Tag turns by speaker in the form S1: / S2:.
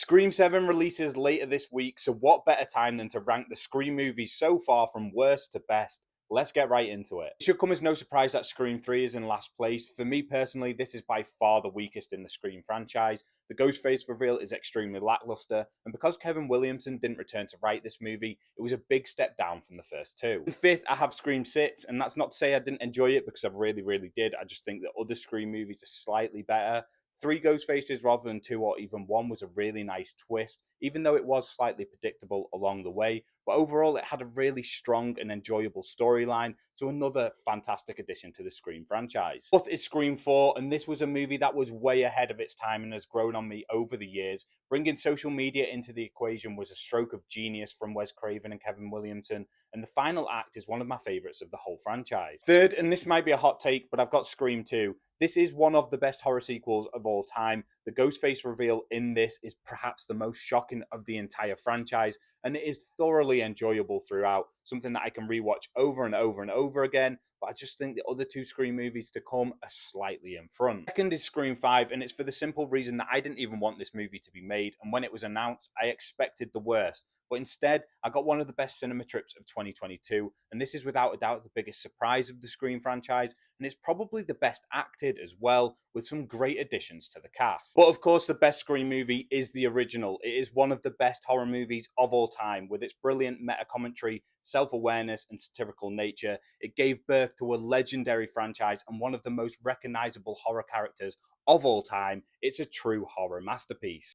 S1: Scream 7 releases later this week, so what better time than to rank the Scream movies so far from worst to best? Let's get right into it. It should come as no surprise that Scream 3 is in last place. For me personally, this is by far the weakest in the Scream franchise. The Ghostface reveal is extremely lackluster, and because Kevin Williamson didn't return to write this movie, it was a big step down from the first two. In fifth, I have Scream 6, and that's not to say I didn't enjoy it because I really did. I just think that other Scream movies are slightly better. Three Ghostfaces rather than two or even one was a really nice twist, even though it was slightly predictable along the way. But overall, it had a really strong and enjoyable storyline, so another fantastic addition to the Scream franchise. Fourth is Scream 4, and this was a movie that was way ahead of its time and has grown on me over the years. Bringing social media into the equation was a stroke of genius from Wes Craven and Kevin Williamson, and the final act is one of my favourites of the whole franchise. Third, and this might be a hot take, but I've got Scream 2. This is one of the best horror sequels of all time. The Ghostface reveal in this is perhaps the most shocking of the entire franchise, and it is thoroughly enjoyable throughout, something that I can rewatch over and over and over again. But I just think the other two Scream movies to come are slightly in front. Second is Scream 5, and it's for the simple reason that I didn't even want this movie to be made, and when it was announced, I expected the worst. But instead, I got one of the best cinema trips of 2022, and this is without a doubt the biggest surprise of the Scream franchise, and it's probably the best acted as well, with some great additions to the cast. But of course, the best Scream movie is the original. It is one of the best horror movies of all time, with its brilliant meta commentary, self awareness, and satirical nature. It gave birth to a legendary franchise and one of the most recognizable horror characters of all time. It's a true horror masterpiece.